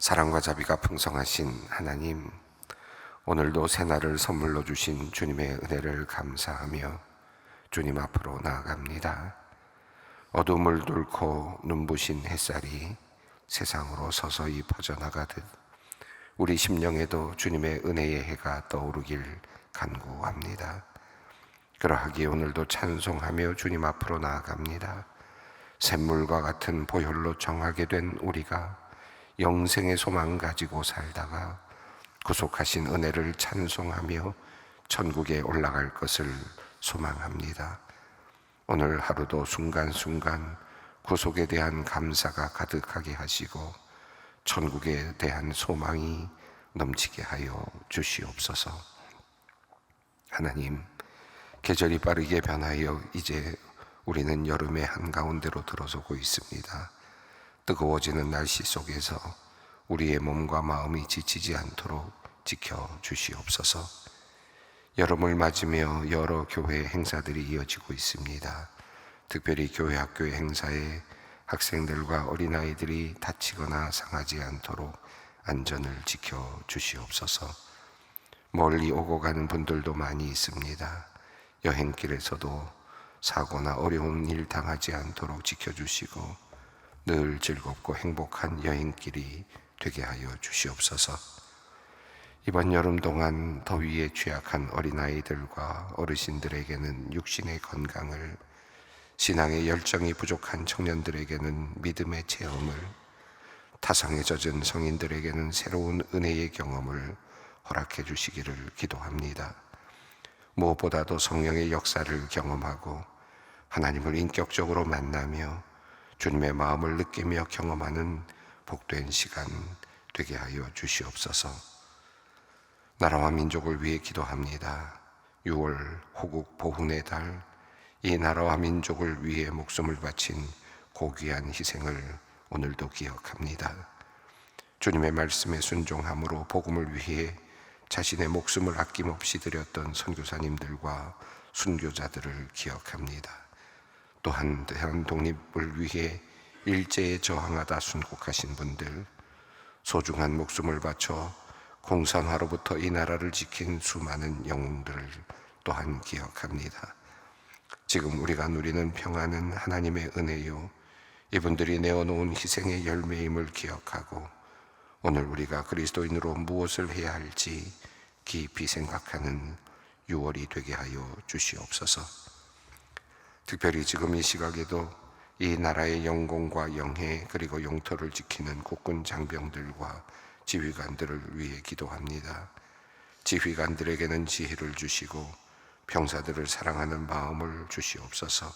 사랑과 자비가 풍성하신 하나님, 오늘도 새날을 선물로 주신 주님의 은혜를 감사하며 주님 앞으로 나아갑니다. 어둠을 뚫고 눈부신 햇살이 세상으로 서서히 퍼져나가듯 우리 심령에도 주님의 은혜의 해가 떠오르길 간구합니다. 그러하기에 오늘도 찬송하며 주님 앞으로 나아갑니다. 샘물과 같은 보혈로 정하게 된 우리가 영생의 소망 가지고 살다가 구속하신 은혜를 찬송하며 천국에 올라갈 것을 소망합니다. 오늘 하루도 순간순간 구속에 대한 감사가 가득하게 하시고 천국에 대한 소망이 넘치게 하여 주시옵소서. 하나님, 계절이 빠르게 변하여 이제 우리는 여름의 한가운데로 들어서고 있습니다. 뜨거워지는 날씨 속에서 우리의 몸과 마음이 지치지 않도록 지켜주시옵소서. 여름을 맞으며 여러 교회 행사들이 이어지고 있습니다. 특별히 교회 학교의 행사에 학생들과 어린아이들이 다치거나 상하지 않도록 안전을 지켜주시옵소서. 멀리 오고 가는 분들도 많이 있습니다. 여행길에서도 사고나 어려운 일 당하지 않도록 지켜주시고 늘 즐겁고 행복한 여행길이 되게 하여 주시옵소서. 이번 여름 동안 더위에 취약한 어린아이들과 어르신들에게는 육신의 건강을, 신앙의 열정이 부족한 청년들에게는 믿음의 체험을, 타성에 젖은 성인들에게는 새로운 은혜의 경험을 허락해 주시기를 기도합니다. 무엇보다도 성령의 역사를 경험하고 하나님을 인격적으로 만나며 주님의 마음을 느끼며 경험하는 복된 시간 되게 하여 주시옵소서. 나라와 민족을 위해 기도합니다. 6월 호국 보훈의 달, 이 나라와 민족을 위해 목숨을 바친 고귀한 희생을 오늘도 기억합니다. 주님의 말씀에 순종함으로 복음을 위해 자신의 목숨을 아낌없이 드렸던 선교사님들과 순교자들을 기억합니다. 또한 대한 독립을 위해 일제에 저항하다 순국하신 분들, 소중한 목숨을 바쳐 공산화로부터 이 나라를 지킨 수많은 영웅들을 또한 기억합니다. 지금 우리가 누리는 평안은 하나님의 은혜요, 이분들이 내어놓은 희생의 열매임을 기억하고 오늘 우리가 그리스도인으로 무엇을 해야 할지 깊이 생각하는 6월이 되게 하여 주시옵소서. 특별히 지금 이 시각에도 이 나라의 영공과 영해 그리고 영토를 지키는 국군 장병들과 지휘관들을 위해 기도합니다. 지휘관들에게는 지혜를 주시고 병사들을 사랑하는 마음을 주시옵소서.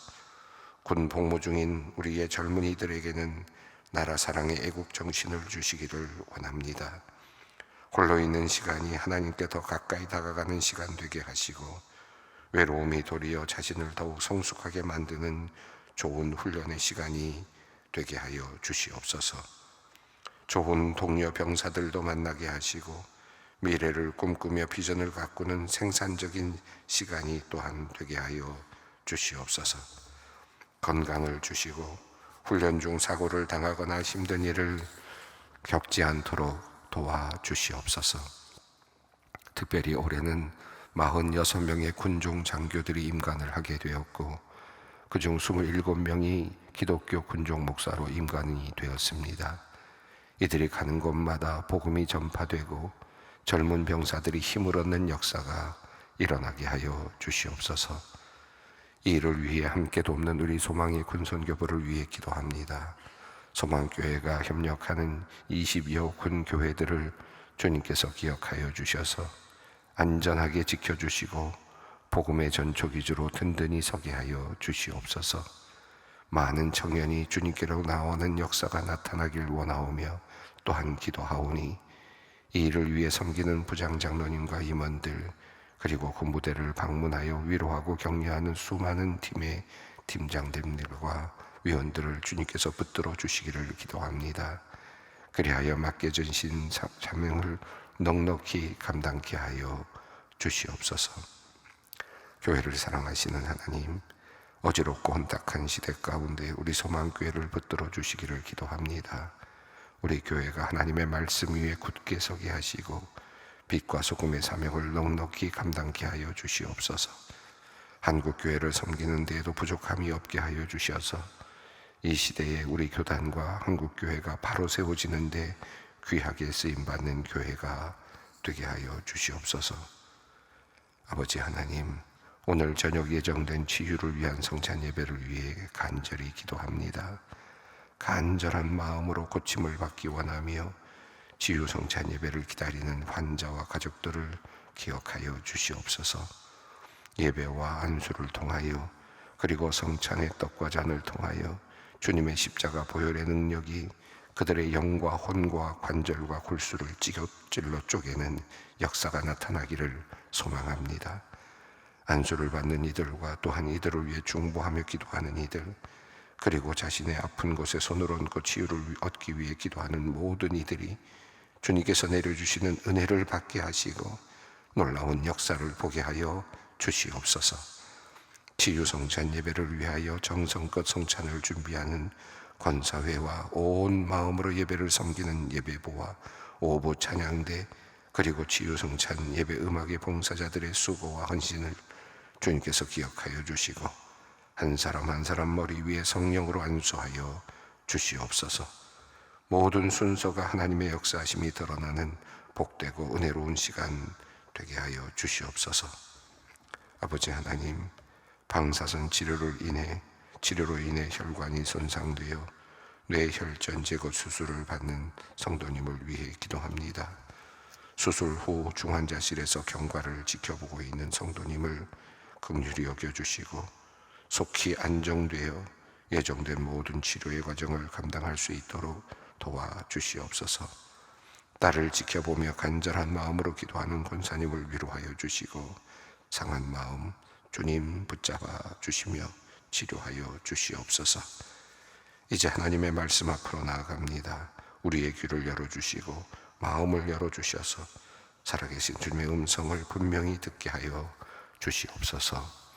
군 복무 중인 우리의 젊은이들에게는 나라 사랑의 애국 정신을 주시기를 원합니다. 홀로 있는 시간이 하나님께 더 가까이 다가가는 시간 되게 하시고 외로움이 도리어 자신을 더욱 성숙하게 만드는 좋은 훈련의 시간이 되게 하여 주시옵소서. 좋은 동료 병사들도 만나게 하시고 미래를 꿈꾸며 비전을 가꾸는 생산적인 시간이 또한 되게 하여 주시옵소서. 건강을 주시고 훈련 중 사고를 당하거나 힘든 일을 겪지 않도록 도와주시옵소서. 특별히 올해는 46명의 군종 장교들이 임관을 하게 되었고 그중 27명이 기독교 군종 목사로 임관이 되었습니다. 이들이 가는 곳마다 복음이 전파되고 젊은 병사들이 힘을 얻는 역사가 일어나게 하여 주시옵소서. 이 일을 위해 함께 돕는 우리 소망의 군선교부를 위해 기도합니다. 소망교회가 협력하는 22여 군 교회들을 주님께서 기억하여 주셔서 안전하게 지켜주시고 복음의 전초기주로 든든히 서게 하여 주시옵소서. 많은 청년이 주님께로 나오는 역사가 나타나길 원하오며 또한 기도하오니 이 일을 위해 섬기는 부장장로님과 임원들 그리고 군부대를 방문하여 위로하고 격려하는 수많은 팀의 팀장들과 위원들을 주님께서 붙들어 주시기를 기도합니다. 그리하여 맡겨진 사명을 넉넉히 감당케 하여 주시옵소서. 교회를 사랑하시는 하나님, 어지럽고 혼탁한 시대 가운데 우리 소망교회를 붙들어 주시기를 기도합니다. 우리 교회가 하나님의 말씀 위에 굳게 서게 하시고 빛과 소금의 사명을 넉넉히 감당케 하여 주시옵소서. 한국 교회를 섬기는 데에도 부족함이 없게 하여 주셔서 이 시대에 우리 교단과 한국 교회가 바로 세워지는 데 귀하게 쓰임 받는 교회가 되게 하여 주시옵소서. 아버지 하나님, 오늘 저녁 예정된 치유를 위한 성찬 예배를 위해 간절히 기도합니다. 간절한 마음으로 고침을 받기 원하며 치유 성찬 예배를 기다리는 환자와 가족들을 기억하여 주시옵소서. 예배와 안수를 통하여 그리고 성찬의 떡과 잔을 통하여 주님의 십자가 보혈의 능력이 그들의 영과 혼과 관절과 골수를 찔러 쪼개는 역사가 나타나기를 소망합니다. 안수를 받는 이들과 또한 이들을 위해 중보하며 기도하는 이들, 그리고 자신의 아픈 곳에 손을 얹고 치유를 얻기 위해 기도하는 모든 이들이 주님께서 내려주시는 은혜를 받게 하시고 놀라운 역사를 보게 하여 주시옵소서. 치유 성찬 예배를 위하여 정성껏 성찬을 준비하는 권사회와 온 마음으로 예배를 섬기는 예배부와 오부 찬양대, 그리고 치유 성찬 예배 음악의 봉사자들의 수고와 헌신을 주님께서 기억하여 주시고 한 사람 한 사람 머리 위에 성령으로 안수하여 주시옵소서. 모든 순서가 하나님의 역사하심이 드러나는 복되고 은혜로운 시간 되게 하여 주시옵소서. 아버지 하나님, 방사선 치료로 인해 혈관이 손상되어 뇌혈전 제거 수술을 받는 성도님을 위해 기도합니다. 수술 후 중환자실에서 경과를 지켜보고 있는 성도님을 긍휼히 여겨주시고 속히 안정되어 예정된 모든 치료의 과정을 감당할 수 있도록 도와주시옵소서. 딸을 지켜보며 간절한 마음으로 기도하는 권사님을 위로하여 주시고 상한 마음 주님 붙잡아 주시며 치료하여 주시옵소서. 이제 하나님의 말씀 앞으로 나아갑니다. 우리의 귀를 열어주시고 마음을 열어주셔서 살아계신 주님의 음성을 분명히 듣게 하여 주시옵소서.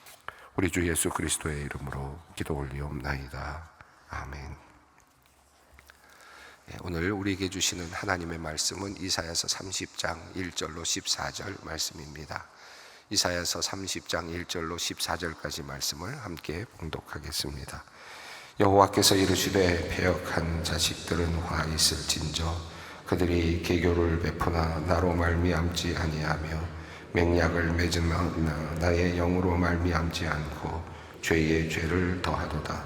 우리 주 예수 그리스도의 이름으로 기도 올리옵나이다. 아멘. 오늘 우리에게 주시는 하나님의 말씀은 이사야서 30장 1절로 14절 말씀입니다. 이사야서 30장 1절로 14절까지 말씀을 함께 봉독하겠습니다. 여호와께서 이르시되 배역한 자식들은 화 있을진저 그들이 계교를 베푸나 나로 말미암지 아니하며 맹약을 맺으나 나의 영으로 말미암지 않고 죄의 죄를 더하도다.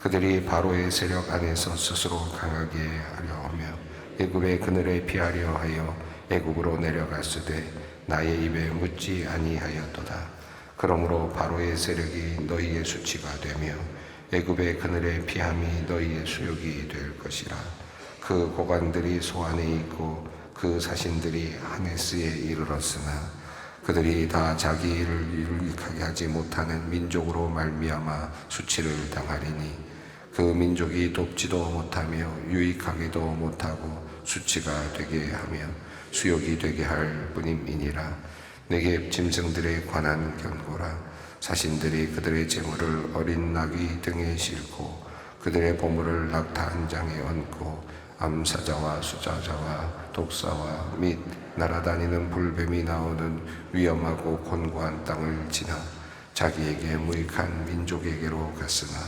그들이 바로의 세력 안에서 스스로 강하게 하려 하며 애굽의 그늘에 피하려 하여 애굽으로 내려갔으되 나의 입에 묻지 아니하였도다. 그러므로 바로의 세력이 너희의 수치가 되며 애굽의 그늘에 피함이 너희의 수욕이 될 것이라. 그 고관들이 소안에 있고 그 사신들이 하네스에 이르렀으나 그들이 다 자기 일을 유익하게 하지 못하는 민족으로 말미암아 수치를 당하리니 그 민족이 돕지도 못하며 유익하게도 못하고 수치가 되게 하며 수욕이 되게 할 뿐임이니라. 내게 짐승들에 관한 경고라. 사신들이 그들의 재물을 어린 나귀 등에 싣고 그들의 보물을 낙타 한 장에 얹고 암사자와 수자자와 독사와 및 날아다니는 불뱀이 나오는 위험하고 곤고한 땅을 지나 자기에게 무익한 민족에게로 갔으나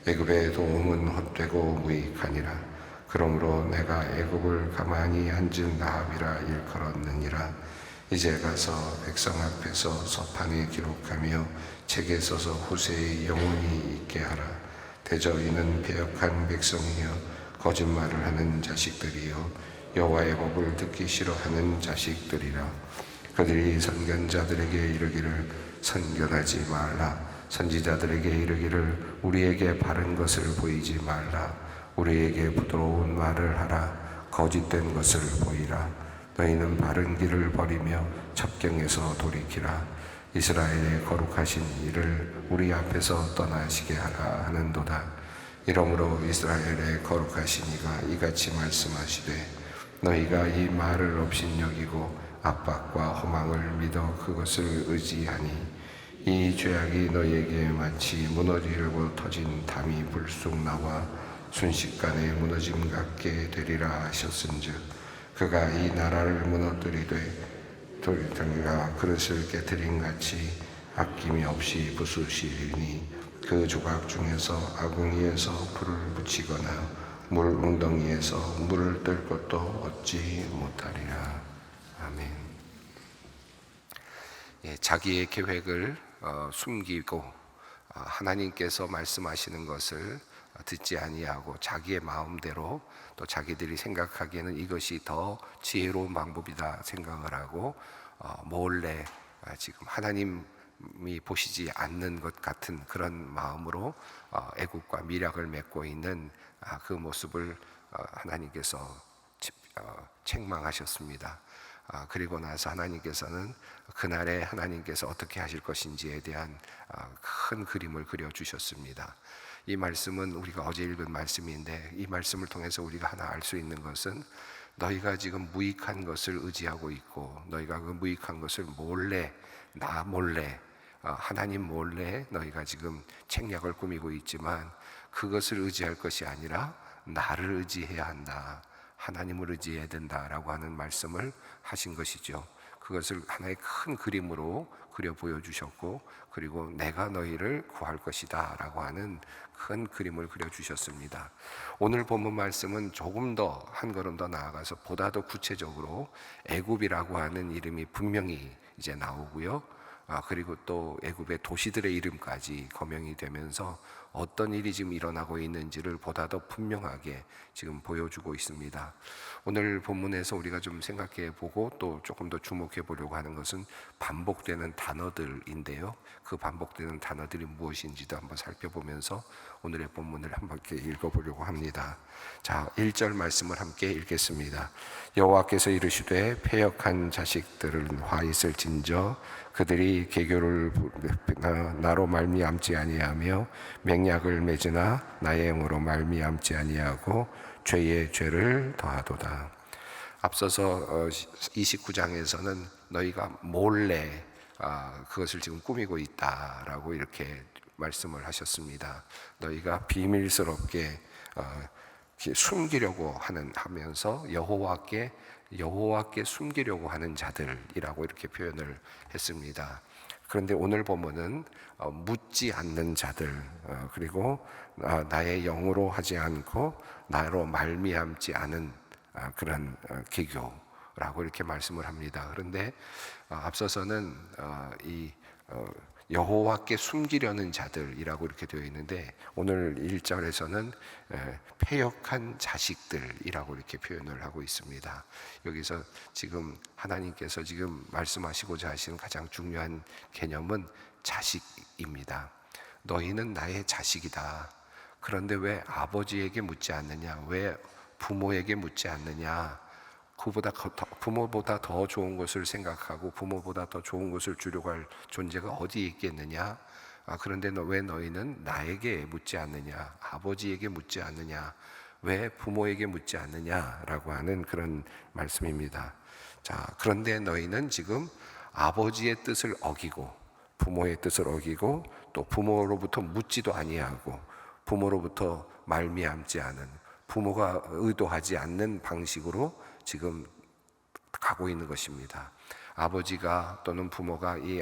애굽의 도움은 헛되고 무익하니라. 그러므로 내가 애굽을 가만히 앉은 라합이라 일컬었느니라. 이제 가서 백성 앞에서 서판에 기록하며 책에 써서 후세에 영원히 있게 하라. 대저 이는 배역한 백성이여 거짓말을 하는 자식들이요 여호와의 법을 듣기 싫어하는 자식들이라. 그들이 선견자들에게 이르기를 선견하지 말라. 선지자들에게 이르기를 우리에게 바른 것을 보이지 말라. 우리에게 부드러운 말을 하라. 거짓된 것을 보이라. 너희는 바른 길을 버리며 첩경에서 돌이키라. 이스라엘의 거룩하신 이를 우리 앞에서 떠나시게 하라 하는도다. 이러므로 이스라엘의 거룩하신 이가 이같이 말씀하시되 너희가 이 말을 업신여기고 압박과 허망을 믿어 그것을 의지하니 이 죄악이 너희에게 마치 무너지려고 터진 담이 불쑥 나와 순식간에 무너짐 같게 되리라 하셨은즉 그가 이 나라를 무너뜨리되 돌이가 그릇을 깨뜨린 같이 아낌이 없이 부수시리니 그 조각 중에서 아궁이에서 불을 붙이거나 물 웅덩이에서 물을 뜰 것도 얻지 못하리라. 아멘. 자기의 계획을 숨기고 하나님께서 말씀하시는 것을 듣지 아니하고 자기의 마음대로 또 자기들이 생각하기에는 이것이 더 지혜로운 방법이다 생각을 하고 몰래 지금 하나님이 보시지 않는 것 같은 그런 마음으로 애국과 미략을 맺고 있는 그 모습을 하나님께서 책망하셨습니다. 그리고 나서 하나님께서는 그날에 하나님께서 어떻게 하실 것인지에 대한 큰 그림을 그려주셨습니다. 이 말씀은 우리가 어제 읽은 말씀인데 이 말씀을 통해서 우리가 하나 알 수 있는 것은 너희가 지금 무익한 것을 의지하고 있고 너희가 그 무익한 것을 몰래 나 몰래 하나님 몰래 너희가 지금 책략을 꾸미고 있지만 그것을 의지할 것이 아니라 나를 의지해야 한다. 하나님을 의지해야 된다라고 하는 말씀을 하신 것이죠. 그것을 하나의 큰 그림으로 그려 보여주셨고 그리고 내가 너희를 구할 것이다 라고 하는 큰 그림을 그려주셨습니다. 오늘 본문 말씀은 조금 더 한 걸음 더 나아가서 보다 더 구체적으로 애굽이라고 하는 이름이 분명히 이제 나오고요. 그리고 또 애굽의 도시들의 이름까지 거명이 되면서 어떤 일이 지금 일어나고 있는지를 보다 더 분명하게 지금 보여주고 있습니다. 오늘 본문에서 우리가 좀 생각해 보고 또 조금 더 주목해 보려고 하는 것은 반복되는 단어들인데요. 그 반복되는 단어들이 무엇인지도 한번 살펴보면서 오늘의 본문을 한번 읽어보려고 합니다. 자, 1절 말씀을 함께 읽겠습니다. 여호와께서 이르시되 패역한 자식들은 화 있을 진저 그들이 계교를 나로 말미암지 아니하며 맹약을 맺으나 나의 영으로 말미암지 아니하고 죄의 죄를 더하도다. 앞서서 29장에서는 너희가 몰래 그것을 지금 꾸미고 있다라고 이렇게 말씀을 하셨습니다. 너희가 비밀스럽게 숨기려고 하면서 여호와께 숨기려고 하는 자들이라고 이렇게 표현을 했습니다. 그런데 오늘 본문은 묻지 않는 자들 그리고 나의 영으로 하지 않고 나로 말미암지 않은 그런 계교라고 이렇게 말씀을 합니다. 그런데 앞서서는 이 여호와께 숨기려는 자들이라고 이렇게 되어 있는데 오늘 1절에서는 패역한 자식들이라고 이렇게 표현을 하고 있습니다. 여기서 지금 하나님께서 지금 말씀하시고자 하시는 가장 중요한 개념은 자식입니다. 너희는 나의 자식이다. 그런데 왜 아버지에게 묻지 않느냐? 왜 부모에게 묻지 않느냐? 부모보다 더 좋은 것을 생각하고 부모보다 더 좋은 것을 주려고 할 존재가 어디에 있겠느냐? 그런데 왜 너희는 나에게 묻지 않느냐? 아버지에게 묻지 않느냐? 왜 부모에게 묻지 않느냐라고 하는 그런 말씀입니다. 자, 그런데 너희는 지금 아버지의 뜻을 어기고 부모의 뜻을 어기고 또 부모로부터 묻지도 아니하고 부모로부터 말미암지 않은 부모가 의도하지 않는 방식으로 지금 가고 있는 것입니다. 아버지가 또는 부모가 이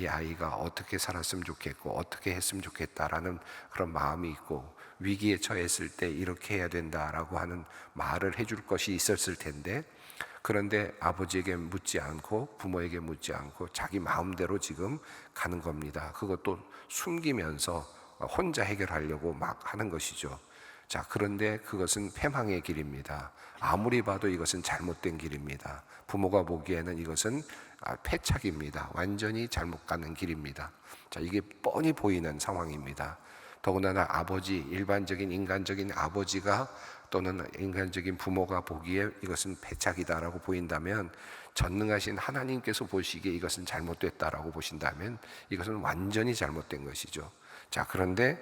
아이가 어떻게 살았으면 좋겠고 어떻게 했으면 좋겠다라는 그런 마음이 있고 위기에 처했을 때 이렇게 해야 된다라고 하는 말을 해줄 것이 있었을 텐데 그런데 아버지에게 묻지 않고 부모에게 묻지 않고 자기 마음대로 지금 가는 겁니다. 그것도 숨기면서 혼자 해결하려고 막 하는 것이죠. 자, 그런데 그것은 패망의 길입니다. 아무리 봐도 이것은 잘못된 길입니다. 부모가 보기에는 이것은 패착입니다. 완전히 잘못 가는 길입니다. 자, 이게 뻔히 보이는 상황입니다. 더군다나 일반적인 인간적인 아버지가 또는 인간적인 부모가 보기에 이것은 패착이다라고 보인다면 전능하신 하나님께서 보시기에 이것은 잘못됐다라고 보신다면 이것은 완전히 잘못된 것이죠. 자, 그런데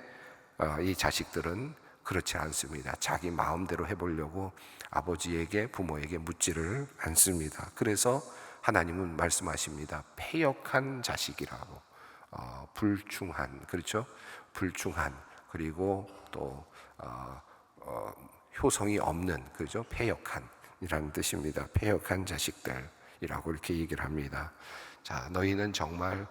이 자식들은 그렇지 않습니다. 자기 마음대로 해보려고 아버지에게 부모에게 묻지를 않습니다. 그래서 하나님은 말씀하십니다. 패역한 자식이라고 불충한, 그렇죠? 불충한, 그리고 또 효성이 없는, 그죠? 패역한이라는 뜻입니다. 패역한 자식들이라고 이렇게 얘기를 합니다. 자, 너희는 정말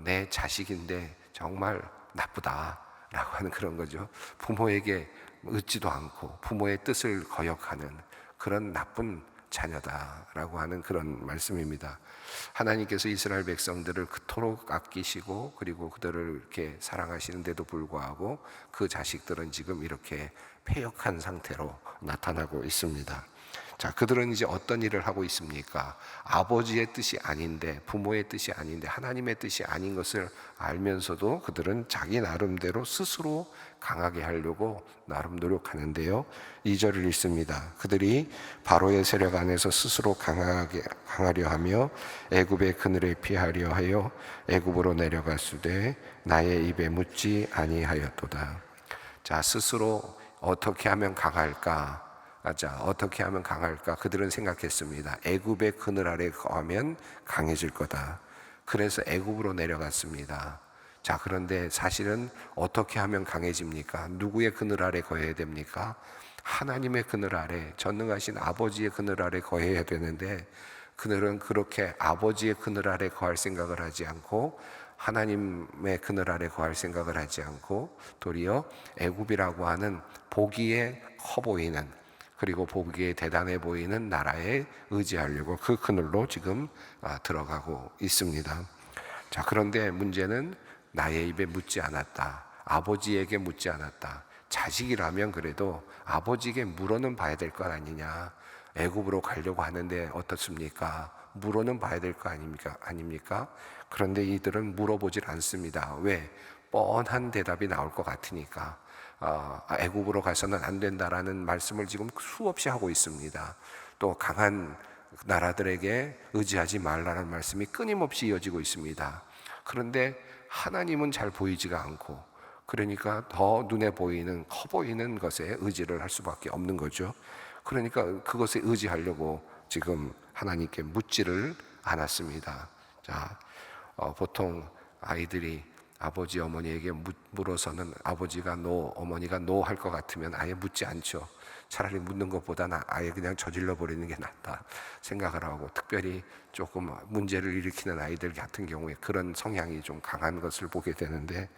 내 자식인데 정말 나쁘다라고 하는 그런 거죠. 부모에게 의지도 않고 부모의 뜻을 거역하는 그런 나쁜 자녀다라고 하는 그런 말씀입니다. 하나님께서 이스라엘 백성들을 그토록 아끼시고 그리고 그들을 이렇게 사랑하시는데도 불구하고 그 자식들은 지금 이렇게 패역한 상태로 나타나고 있습니다. 자, 그들은 이제 어떤 일을 하고 있습니까? 아버지의 뜻이 아닌데, 부모의 뜻이 아닌데, 하나님의 뜻이 아닌 것을 알면서도 그들은 자기 나름대로 스스로 강하게 하려고 나름 노력하는데요. 2절을 읽습니다. 그들이 바로의 세력 안에서 스스로 강하려 하며 애굽의 그늘에 피하려 하여 애굽으로 내려갔으되 나의 입에 묻지 아니하였도다. 자, 스스로 어떻게 하면 강할까? 어떻게 하면 강할까? 그들은 생각했습니다. 애굽의 그늘 아래 거하면 강해질 거다. 그래서 애굽으로 내려갔습니다. 자, 그런데 사실은 어떻게 하면 강해집니까? 누구의 그늘 아래 거해야 됩니까? 하나님의 그늘 아래, 전능하신 아버지의 그늘 아래 거해야 되는데 그들은 그렇게 아버지의 그늘 아래 거할 생각을 하지 않고 하나님의 그늘 아래 거할 생각을 하지 않고 도리어 애굽이라고 하는 보기에 커 보이는, 그리고 보기에 대단해 보이는 나라에 의지하려고 그 그늘로 지금 들어가고 있습니다. 자, 그런데 문제는 나의 입에 묻지 않았다. 아버지에게 묻지 않았다. 자식이라면 그래도 아버지에게 물어는 봐야 될 것 아니냐. 애굽으로 가려고 하는데 어떻습니까? 물어는 봐야 될 거 아닙니까? 그런데 이들은 물어보질 않습니다. 왜? 뻔한 대답이 나올 것 같으니까. 애굽으로 가서는 안 된다라는 말씀을 지금 수없이 하고 있습니다. 또 강한 나라들에게 의지하지 말라는 말씀이 끊임없이 이어지고 있습니다. 그런데 하나님은 잘 보이지가 않고, 그러니까 더 눈에 보이는, 커 보이는 것에 의지를 할 수밖에 없는 거죠. 그러니까 그것에 의지하려고 지금 하나님께 묻지를 않았습니다. 자, 보통 아이들이 아버지 어머니에게 물어서는 아버지가 노, 어머니가 노 할 것 같으면 아예 묻지 않죠. 차라리 묻는 것보다는 아예 그냥 저질러 버리는 게 낫다 생각을 하고, 특별히 조금 문제를 일으키는 아이들 같은 경우에 그런 성향이 좀 강한 것을 보게 되는데,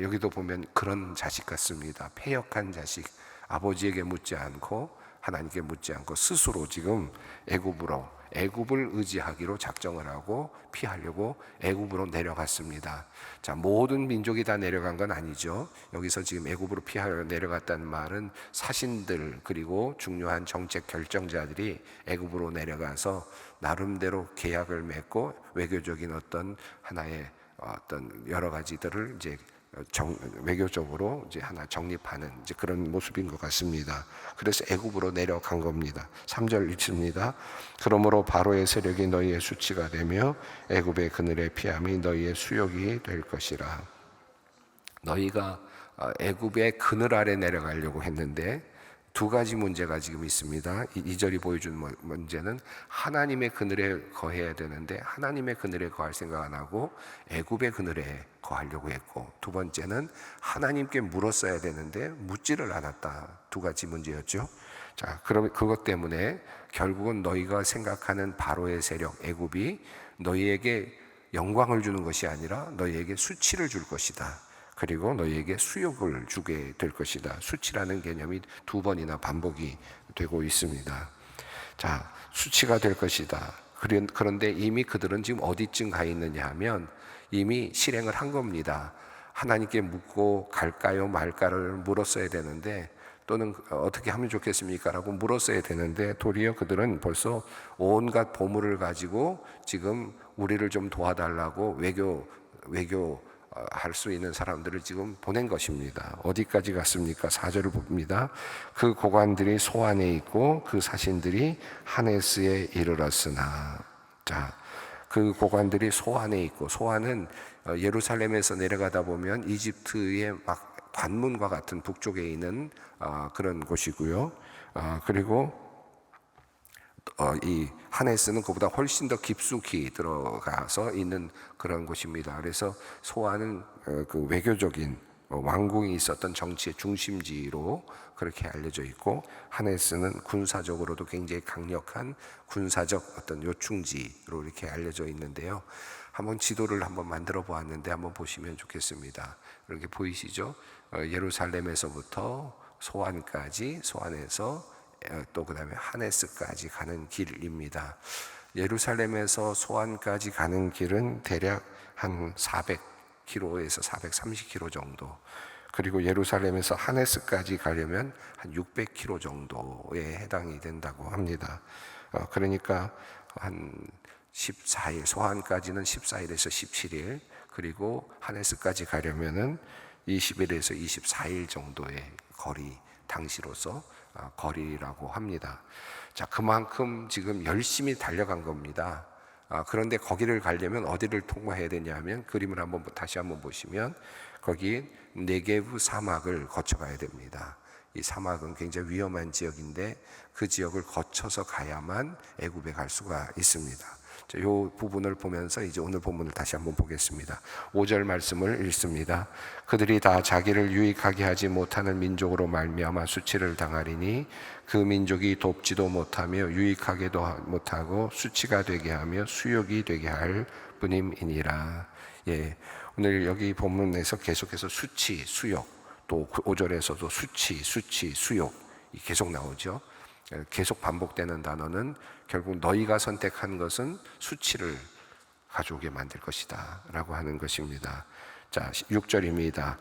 여기도 보면 그런 자식 같습니다. 패역한 자식, 아버지에게 묻지 않고 하나님께 묻지 않고 스스로 지금 애굽을 의지하기로 작정을 하고 피하려고 애굽으로 내려갔습니다. 자, 모든 민족이 다 내려간 건 아니죠. 여기서 지금 애굽으로 피하려 내려갔다는 말은 사신들 그리고 중요한 정책 결정자들이 애굽으로 내려가서 나름대로 계약을 맺고 외교적인 어떤 하나의 어떤 여러 가지들을 이제 외교적으로 이제 하나 정립하는 이제 그런 모습인 것 같습니다. 그래서 애굽으로 내려간 겁니다. 3절 읽습니다. 그러므로 바로의 세력이 너희의 수치가 되며 애굽의 그늘에 피함이 너희의 수욕이 될 것이라. 너희가 애굽의 그늘 아래 내려가려고 했는데 두 가지 문제가 지금 있습니다. 2절이 보여준 문제는 하나님의 그늘에 거해야 되는데 하나님의 그늘에 거할 생각 안 하고 애굽의 그늘에 거하려고 했고, 두 번째는 하나님께 물었어야 되는데 묻지를 않았다. 두 가지 문제였죠. 자, 그럼 그것 때문에 결국은 너희가 생각하는 바로의 세력 애굽이 너희에게 영광을 주는 것이 아니라 너희에게 수치를 줄 것이다. 그리고 너희에게 수욕을 주게 될 것이다. 수치라는 개념이 두 번이나 반복이 되고 있습니다. 자, 수치가 될 것이다. 그런데 이미 그들은 지금 어디쯤 가 있느냐 하면 이미 실행을 한 겁니다. 하나님께 묻고 갈까요 말까를 물었어야 되는데, 또는 어떻게 하면 좋겠습니까? 라고 물었어야 되는데 도리어 그들은 벌써 온갖 보물을 가지고 지금 우리를 좀 도와달라고 외교 할 수 있는 사람들을 지금 보낸 것입니다. 어디까지 갔습니까? 4절을 봅니다. 그 고관들이 소안에 있고 그 사신들이 하네스에 이르렀으나. 자, 그 고관들이 소안에 있고, 소안은 예루살렘에서 내려가다 보면 이집트의 막 관문과 같은 북쪽에 있는 그런 곳이고요. 그리고 이 하네스는 그보다 훨씬 더 깊숙이 들어가서 있는 그런 곳입니다. 그래서 소아는 그 외교적인 왕궁이 있었던 정치의 중심지로 그렇게 알려져 있고, 하네스는 군사적으로도 굉장히 강력한 군사적 어떤 요충지로 이렇게 알려져 있는데요. 한번 지도를 한번 만들어 보았는데 한번 보시면 좋겠습니다. 이렇게 보이시죠? 예루살렘에서부터 소안까지, 소안에서 또 그 다음에 하네스까지 가는 길입니다. 예루살렘에서 소안까지 가는 길은 대략 한 400km에서 430km 정도, 그리고 예루살렘에서 하네스까지 가려면 한 600km 정도에 해당이 된다고 합니다. 그러니까 한 14일, 소안까지는 14일에서 17일, 그리고 하네스까지 가려면은 20일에서 24일 정도의 거리, 당시로서 거리라고 합니다. 자, 그만큼 지금 열심히 달려간 겁니다. 그런데 거기를 가려면 어디를 통과해야 되냐면, 그림을 다시 한번 보시면 거기 네게브 사막을 거쳐가야 됩니다. 이 사막은 굉장히 위험한 지역인데 그 지역을 거쳐서 가야만 애굽에 갈 수가 있습니다. 이 부분을 보면서 이제 오늘 본문을 다시 한번 보겠습니다. 5절 말씀을 읽습니다. 그들이 다 자기를 유익하게 하지 못하는 민족으로 말미암아 수치를 당하리니 그 민족이 돕지도 못하며 유익하게도 못하고 수치가 되게 하며 수욕이 되게 할 뿐임이니라. 예, 오늘 여기 본문에서 계속해서 수치, 수욕, 또 5절에서도 수치, 수욕 계속 나오죠. 계속 반복되는 단어는 결국 너희가 선택한 것은 수치를 가져오게 만들 것이다 라고 하는 것입니다. 자, 6절입니다.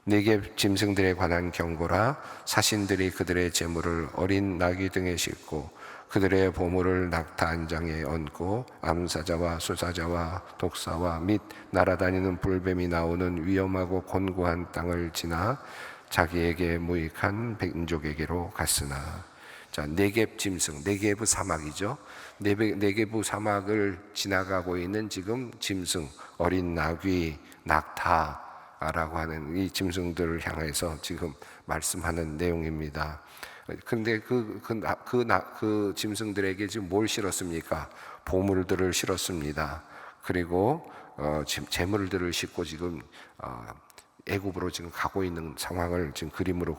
네겝 짐승들에 관한 경고라. 사신들이 그들의 재물을 어린 나귀 등에 싣고 그들의 보물을 낙타 안장에 얹고 암사자와 수사자와 독사와 및 날아다니는 불뱀이 나오는 위험하고 곤고한 땅을 지나 자기에게 무익한 민족에게로 갔으나. 자, 네겝 짐승, 네겝 사막이죠. 네겝 사막을 지나가고 있는 지금 짐승, 어린 나귀, 낙타라고 하는 이 짐승들을 향해서 지금 말씀하는 내용입니다. 그런데 그 짐승들에게 지금 뭘 실었습니까? 보물들을 실었습니다. 그리고 재물들을 싣고 지금 애굽으로 지금 가고 있는 상황을 지금 그림으로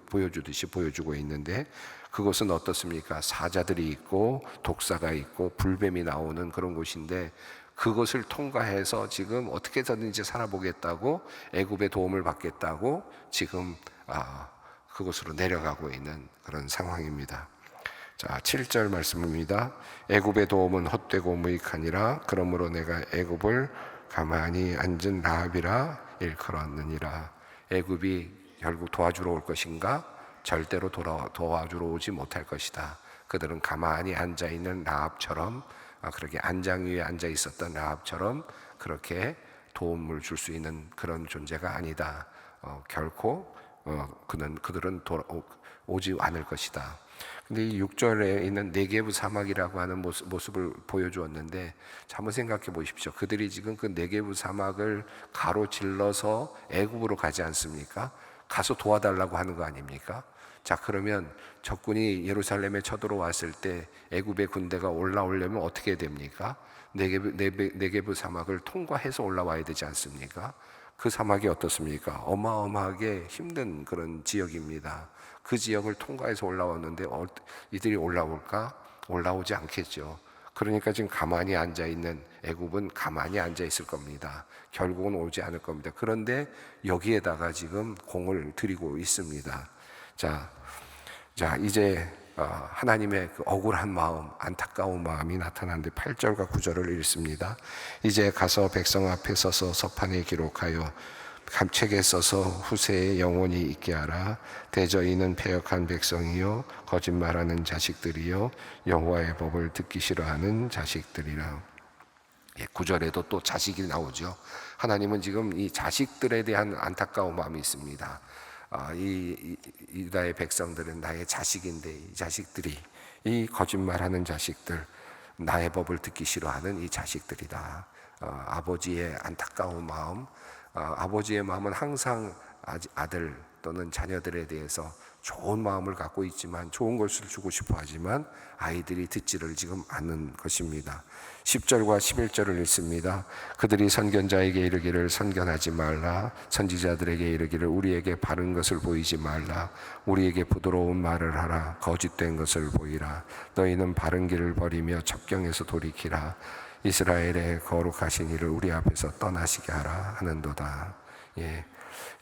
보여주듯이 보여주고 있는데, 그것은 어떻습니까? 사자들이 있고 독사가 있고 불뱀이 나오는 그런 곳인데, 그것을 통과해서 지금 어떻게 해서든지 살아보겠다고, 애굽의 도움을 받겠다고 지금 그곳으로 내려가고 있는 그런 상황입니다. 자, 7절 말씀입니다. 애굽의 도움은 헛되고 무익하니라. 그러므로 내가 애굽을 가만히 앉은 라합이라 일컬었느니라. 애굽이 결국 도와주러 올 것인가? 절대로 도와주러 오지 못할 것이다. 그들은 가만히 앉아있는 라합처럼, 그렇게 안장 위에 앉아 있었던 라합처럼 그렇게 도움을 줄 수 있는 그런 존재가 아니다. 결코 그들은 오지 않을 것이다. 근데 이 6절에 있는 네게브 사막이라고 하는 모습을 보여주었는데, 한번 생각해 보십시오. 그들이 지금 그 네게브 사막을 가로질러서 애굽으로 가지 않습니까? 가서 도와달라고 하는 거 아닙니까? 자, 그러면 적군이 예루살렘에 쳐들어왔을 때 애굽의 군대가 올라오려면 어떻게 됩니까? 네게브 사막을 통과해서 올라와야 되지 않습니까? 그 사막이 어떻습니까? 어마어마하게 힘든 그런 지역입니다. 그 지역을 통과해서 올라왔는데 이들이 올라올까? 올라오지 않겠죠. 그러니까 지금 가만히 앉아있는 애굽은 가만히 앉아있을 겁니다. 결국은 오지 않을 겁니다. 그런데 여기에다가 지금 공을 들이고 있습니다. 자, 이제 하나님의 그 억울한 마음, 안타까운 마음이 나타나는데 8절과 9절을 읽습니다. 이제 가서 백성 앞에 서서 서판에 기록하여 책에 써서 후세에 영원히 있게 하라. 대저희는 패역한 백성이요 거짓말하는 자식들이요 여호와의 법을 듣기 싫어하는 자식들이라. 9절에도 또 자식이 나오죠. 하나님은 지금 이 자식들에 대한 안타까운 마음이 있습니다. 이 유다의 백성들은 나의 자식인데, 이 자식들이, 이 거짓말하는 자식들, 나의 법을 듣기 싫어하는 이 자식들이다. 아버지의 안타까운 마음, 아버지의 마음은 항상 아들 또는 자녀들에 대해서 좋은 마음을 갖고 있지만 좋은 것을 주고 싶어 하지만 아이들이 듣지를 지금 않는 것입니다. 10절과 11절을 읽습니다. 그들이 선견자에게 이르기를 선견하지 말라. 선지자들에게 이르기를 우리에게 바른 것을 보이지 말라. 우리에게 부드러운 말을 하라. 거짓된 것을 보이라. 너희는 바른 길을 버리며 첩경에서 돌이키라. 이스라엘의 거룩하신 이를 우리 앞에서 떠나시게 하라 하는도다.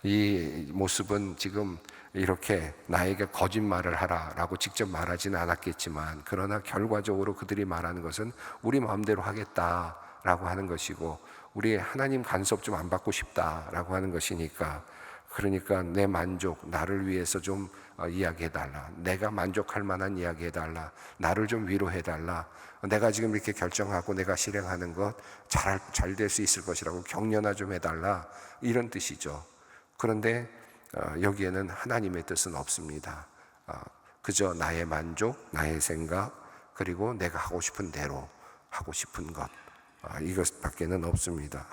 이 모습은 지금 이렇게 나에게 거짓말을 하라라고 직접 말하지는 않았겠지만, 그러나 결과적으로 그들이 말하는 것은 우리 마음대로 하겠다라고 하는 것이고, 우리 하나님 간섭 좀 안 받고 싶다라고 하는 것이니까, 그러니까 내 만족, 나를 위해서 좀 이야기해달라. 내가 만족할 만한 이야기해달라. 나를 좀 위로해달라. 내가 지금 이렇게 결정하고 내가 실행하는 것 잘 될 수 있을 것이라고 격려나 좀 해달라. 이런 뜻이죠. 그런데 여기에는 하나님의 뜻은 없습니다. 그저 나의 만족, 나의 생각, 그리고 내가 하고 싶은 대로 하고 싶은 것, 이것밖에는 없습니다.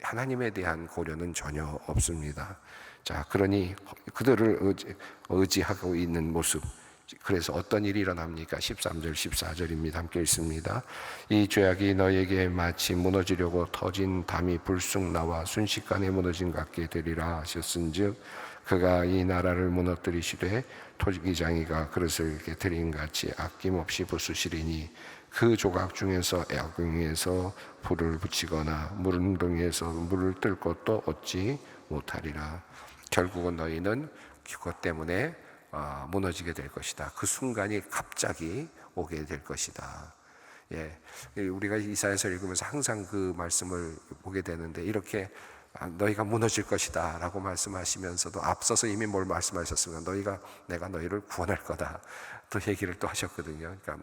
하나님에 대한 고려는 전혀 없습니다. 자, 그러니 그들을 의지하고 있는 모습, 그래서 어떤 일이 일어납니까? 13절 14절입니다. 함께 읽습니다. 이 죄악이 너에게 마치 무너지려고 터진 담이 불쑥 나와 순식간에 무너진 것 같게 되리라 하셨은즉, 그가 이 나라를 무너뜨리시되 토기장이가 그릇을 깨트린 같이 아낌없이 부수시리니, 그 조각 중에서 애악궁에서 불을 붙이거나 무릉덩이에서 물을 뜰 것도 얻지 못하리라. 결국은 너희는 그것 때문에 무너지게 될 것이다. 그 순간이 갑자기 오게 될 것이다. 우리가 이사야서 읽으면서 항상 그 말씀을 보게 되는데, 이렇게 너희가 무너질 것이다 라고 말씀하시면서도 앞서서 이미 뭘 말씀하셨으면 내가 너희를 구원할 거다 또 얘기를 또 하셨거든요. 그러니까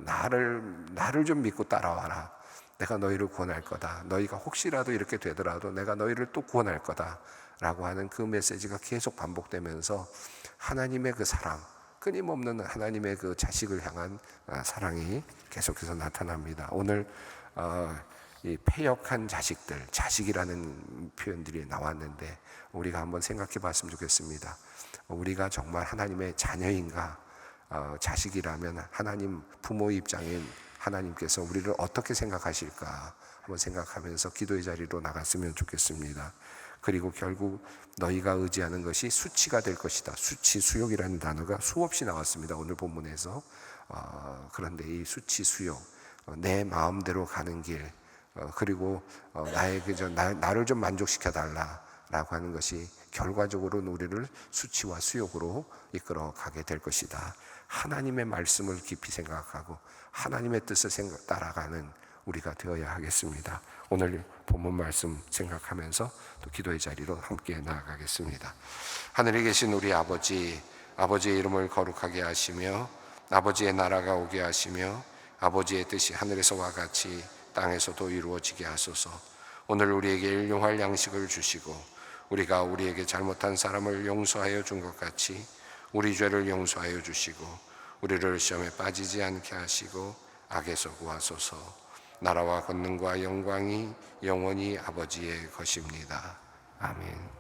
나를 좀 믿고 따라와라. 내가 너희를 구원할 거다. 너희가 혹시라도 이렇게 되더라도 내가 너희를 또 구원할 거다 라고 하는 그 메시지가 계속 반복되면서, 하나님의 그 사랑, 끊임없는 하나님의 그 자식을 향한 사랑이 계속해서 나타납니다. 오늘 이 패역한 자식들, 자식이라는 표현들이 나왔는데, 우리가 한번 생각해 봤으면 좋겠습니다. 우리가 정말 하나님의 자녀인가? 자식이라면 하나님 부모 입장인 하나님께서 우리를 어떻게 생각하실까 한번 생각하면서 기도의 자리로 나갔으면 좋겠습니다. 그리고 결국 너희가 의지하는 것이 수치가 될 것이다. 수치, 수욕이라는 단어가 수없이 나왔습니다, 오늘 본문에서. 그런데 이 수치, 수욕, 내 마음대로 가는 길, 그리고 나를 좀 만족시켜 달라라고 하는 것이 결과적으로는 우리를 수치와 수욕으로 이끌어 가게 될 것이다. 하나님의 말씀을 깊이 생각하고 하나님의 뜻을 따라가는 우리가 되어야 하겠습니다. 오늘 본문 말씀 생각하면서 또 기도의 자리로 함께 나아가겠습니다. 하늘에 계신 우리 아버지, 아버지의 이름을 거룩하게 하시며 아버지의 나라가 오게 하시며 아버지의 뜻이 하늘에서와 같이 땅에서도 이루어지게 하소서. 오늘 우리에게 일용할 양식을 주시고 우리가 우리에게 잘못한 사람을 용서하여 준 것 같이 우리 죄를 용서하여 주시고 우리를 시험에 빠지지 않게 하시고 악에서 구하소서. 나라와 권능과 영광이 영원히 아버지의 것입니다. 아멘.